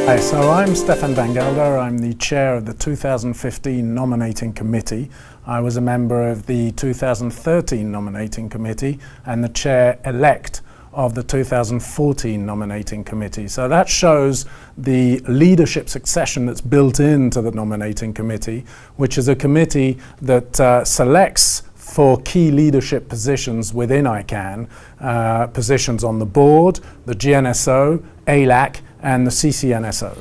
Hi, so I'm Stéphane Van Gelder. I'm the chair of the 2015 Nominating Committee. I was a member of the 2013 Nominating Committee and the chair-elect of the 2014 Nominating Committee. So that shows the leadership succession that's built into the Nominating Committee, which is a committee that selects for key leadership positions within ICANN, positions on the board, the GNSO, ALAC, and the CCNSO.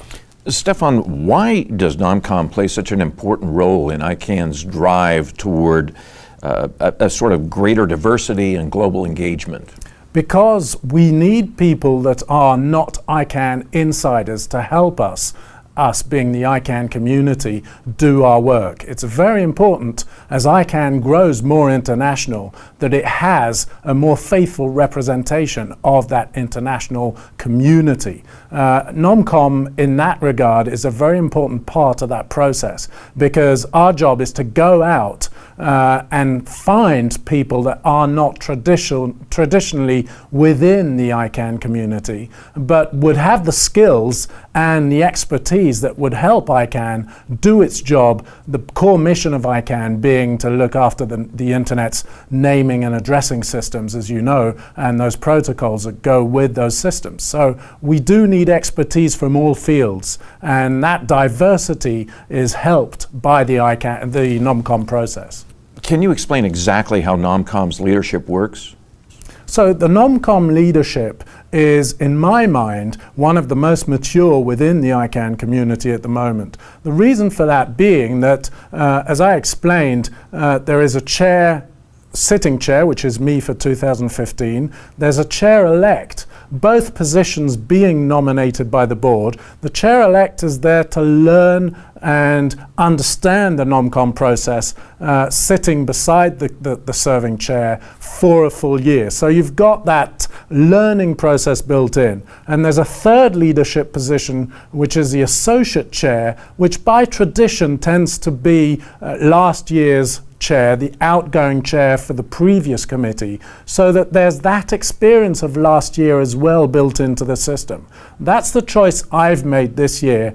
Stéphane, why does noncom play such an important role in ICANN's drive toward a sort of greater diversity and global engagement? Because we need people that are not ICANN insiders to help us being the ICANN community, do our work. It's very important, as ICANN grows more international, that it has a more faithful representation of that international community. Noncom, in that regard, is a very important part of that process, because our job is to go out and find people that are not traditionally within the ICANN community, but would have the skills and the expertise that would help ICANN do its job, the core mission of ICANN being to look after the Internet's naming and addressing systems, as you know, and those protocols that go with those systems. So we do need expertise from all fields, and that diversity is helped by the NomCom process. Can you explain exactly how noncom's leadership works? So the NomCom leadership is, in my mind, one of the most mature within the ICANN community at the moment. The reason for that being that, as I explained, there is a sitting chair, which is me for 2015. There's a chair-elect, both positions being nominated by the board. The chair-elect is there to learn and understand the NomCom process, sitting beside the serving chair for a full year. So you've got that learning process built in. And there's a third leadership position, which is the associate chair, which by tradition tends to be last year's chair, the outgoing chair for the previous committee, so that there's that experience of last year as well built into the system. That's the choice I've made this year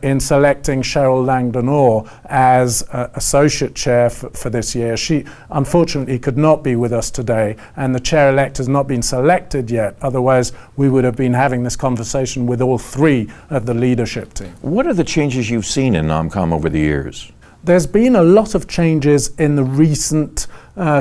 in selecting Cheryl Langdon-Orr as associate chair for this year. She unfortunately could not be with us today, and the chair-elect has not been selected yet. Otherwise, we would have been having this conversation with all three of the leadership team. What are the changes you've seen in noncom over the years? There's been a lot of changes in the recent,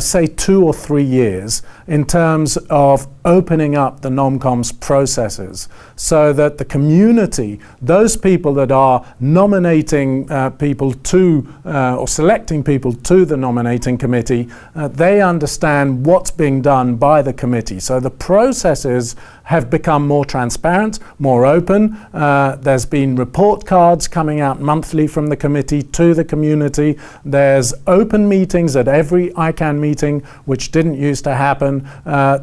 say, 2 or 3 years in terms of opening up the NomCom's processes so that the community, those people that are nominating people to, or selecting people to the nominating committee, they understand what's being done by the committee. So the processes have become more transparent, more open. There's been report cards coming out monthly from the committee to the community. There's open meetings at every ICANN meeting, which didn't used to happen.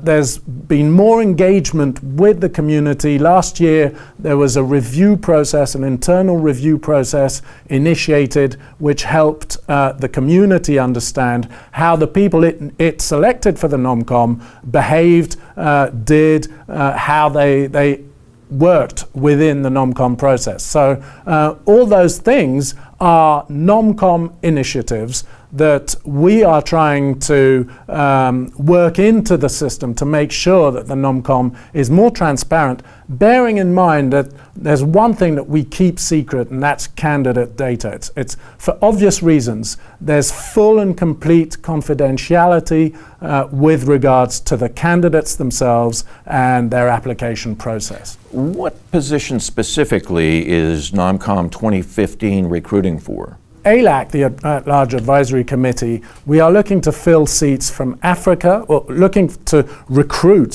There's been more engagement with the community. Last year, there was a review process, an internal review process initiated, which helped the community understand how the people it selected for the NomCom behaved, how they worked within the NomCom process. So all those things are NomCom initiatives that we are trying to work into the system to make sure that the NomCom is more transparent, bearing in mind that there's one thing that we keep secret, and that's candidate data. It's for obvious reasons. There's full and complete confidentiality with regards to the candidates themselves and their application process. What position specifically is NomCom 2015 recruiting for? ALAC, the At-Large Advisory Committee, we are looking to fill seats from Africa, or looking to recruit,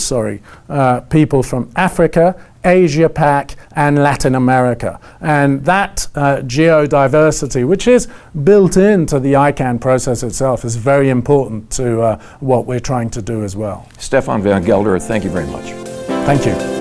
people from Africa, Asia Pac, and Latin America. And that geodiversity, which is built into the ICANN process itself, is very important to what we're trying to do as well. Stéphane Van Gelder, thank you very much. Thank you.